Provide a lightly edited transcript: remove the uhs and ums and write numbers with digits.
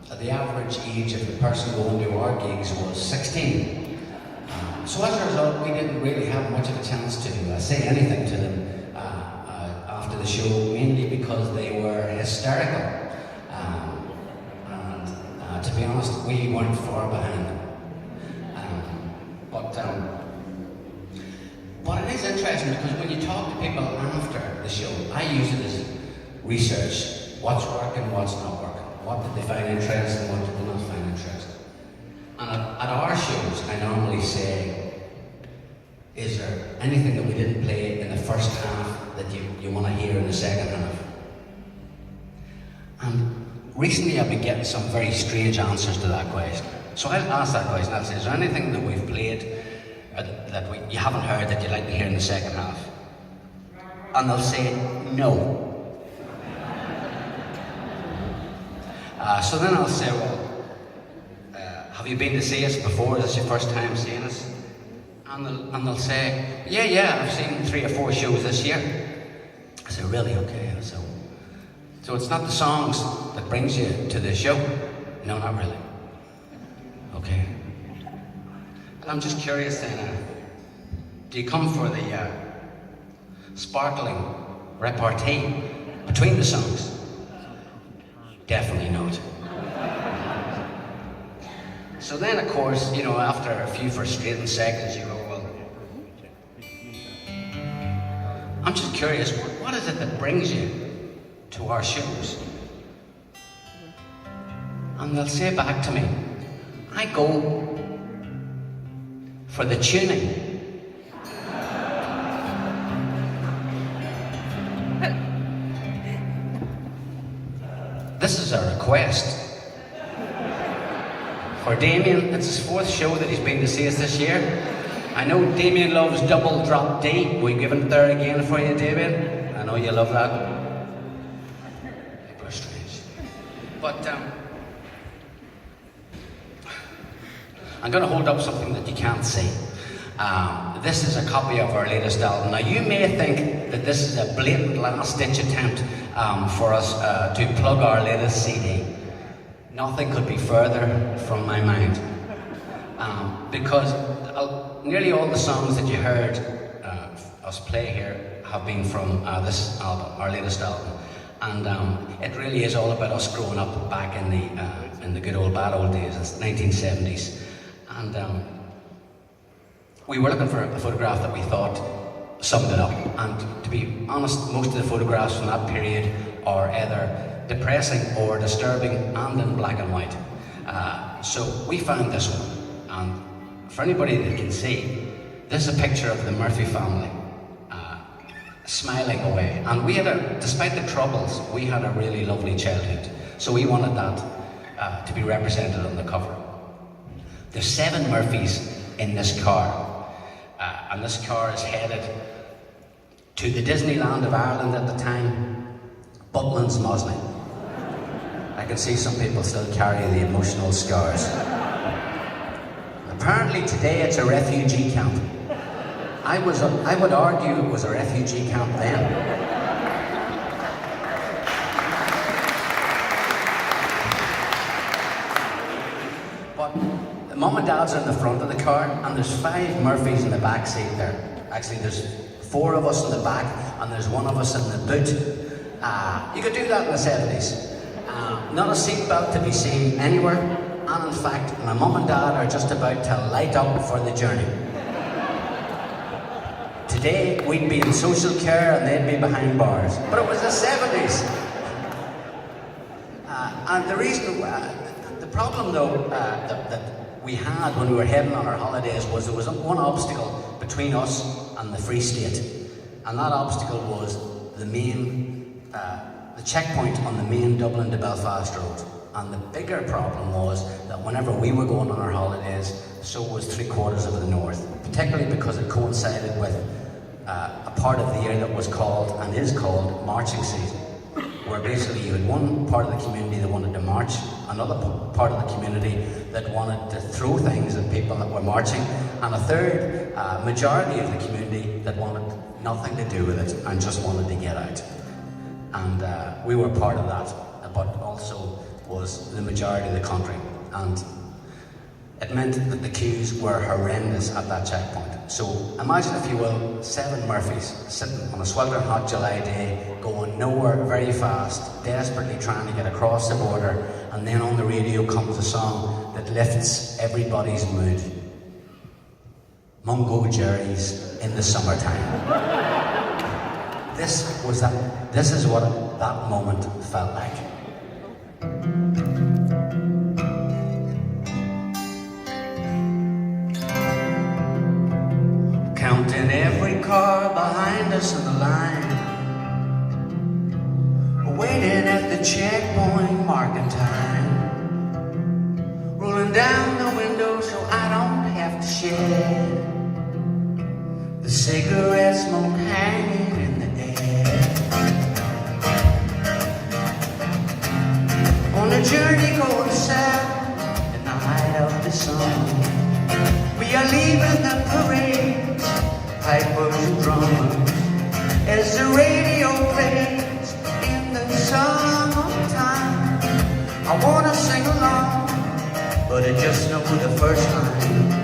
the average age of the person going to our gigs was 16. So as a result, we didn't really have much of a chance to say anything to them after the show, mainly because they were hysterical. And to be honest, we weren't far behind them. But it is interesting because when you talk to people after the show, I use it as research. What's working, what's not working. What did they find interesting, what did they not find interesting. And at our shows, I normally say, is there anything that we didn't play in the first half that you want to hear in the second half? And recently I've been getting some very strange answers to that question. So I'll ask that question, I'll say, is there anything that we've played that you haven't heard that you'd like to hear in the second half? And they'll say, no. So then I'll say, well, have you been to see us before? Is this your first time seeing us? And they'll say, yeah, I've seen 3 or 4 shows this year. I say, really? Okay. So it's not the songs that brings you to the show? No, not really. Okay. And I'm just curious then, do you come for the sparkling repartee between the songs? Definitely not. So then, of course, after a few frustrating seconds, you go, well, I'm just curious, what is it that brings you to our shows? And they'll say back to me, I go for the tuning. This is a request for Damien. It's his 4th show that he's been to see us this year. I know Damien loves Double Drop D. We've given it there again for you, Damien. I know you love that. People are strange. But I'm going to hold up something that you can't see. This is a copy of our latest album. Now, you may think that this is a blatant last-ditch attempt for us to plug our latest CD. Nothing could be further from my mind. Because nearly all the songs that you heard us play here have been from this album, our latest album. And it really is all about us growing up back in the good old bad old days, it's 1970s. And we were looking for a photograph that we thought summed it up. And to be honest, most of the photographs from that period are either depressing or disturbing and in black and white. So we found this one. And for anybody that can see, this is a picture of the Murphy family smiling away. And we had despite the troubles, we had a really lovely childhood. So we wanted that to be represented on the cover. There's 7 Murphys in this car. And this car is headed to the Disneyland of Ireland at the time, Butlins Mosley. I can see some people still carry the emotional scars. Apparently today it's a refugee camp. I would argue it was a refugee camp then. But the mum and dads are in the front of the car, and there's 5 Murphys in the back seat there. Actually, there's 4 of us in the back, and there's 1 of us in the boot. You could do that in the 70s. Not a seatbelt to be seen anywhere, and in fact, my mum and dad are just about to light up for the journey. Today, we'd be in social care and they'd be behind bars. But it was the 70s. And the reason, the problem though, that we had when we were heading on our holidays was there was one obstacle between us and the Free State. And that obstacle was the checkpoint on the main Dublin to Belfast road. And the bigger problem was that whenever we were going on our holidays, so was 3/4 of the north, particularly because it coincided with a part of the year that was called, and is called, marching season, where basically you had one part of the community that wanted to march, another part of the community that wanted to throw things at people that were marching, and a third majority of the community that wanted nothing to do with it and just wanted to get out. And we were part of that, but also was the majority of the country, and it meant that the queues were horrendous at that checkpoint. So imagine, if you will, 7 Murphys sitting on a sweltering hot July day, going nowhere, very fast, desperately trying to get across the border, and then on the radio comes a song that lifts everybody's mood. Mungo Jerry's In the Summertime. This is what that moment felt like. Counting every car behind us in the line, waiting at the checkpoint, marking time, rolling down the window so I don't have to share the cigarette smoke hanging in the air. On a journey going south in the height of the sun, we are leaving the parades, pipers and drummers, as the radio plays in the summertime. I wanna sing along, but I just know the first line.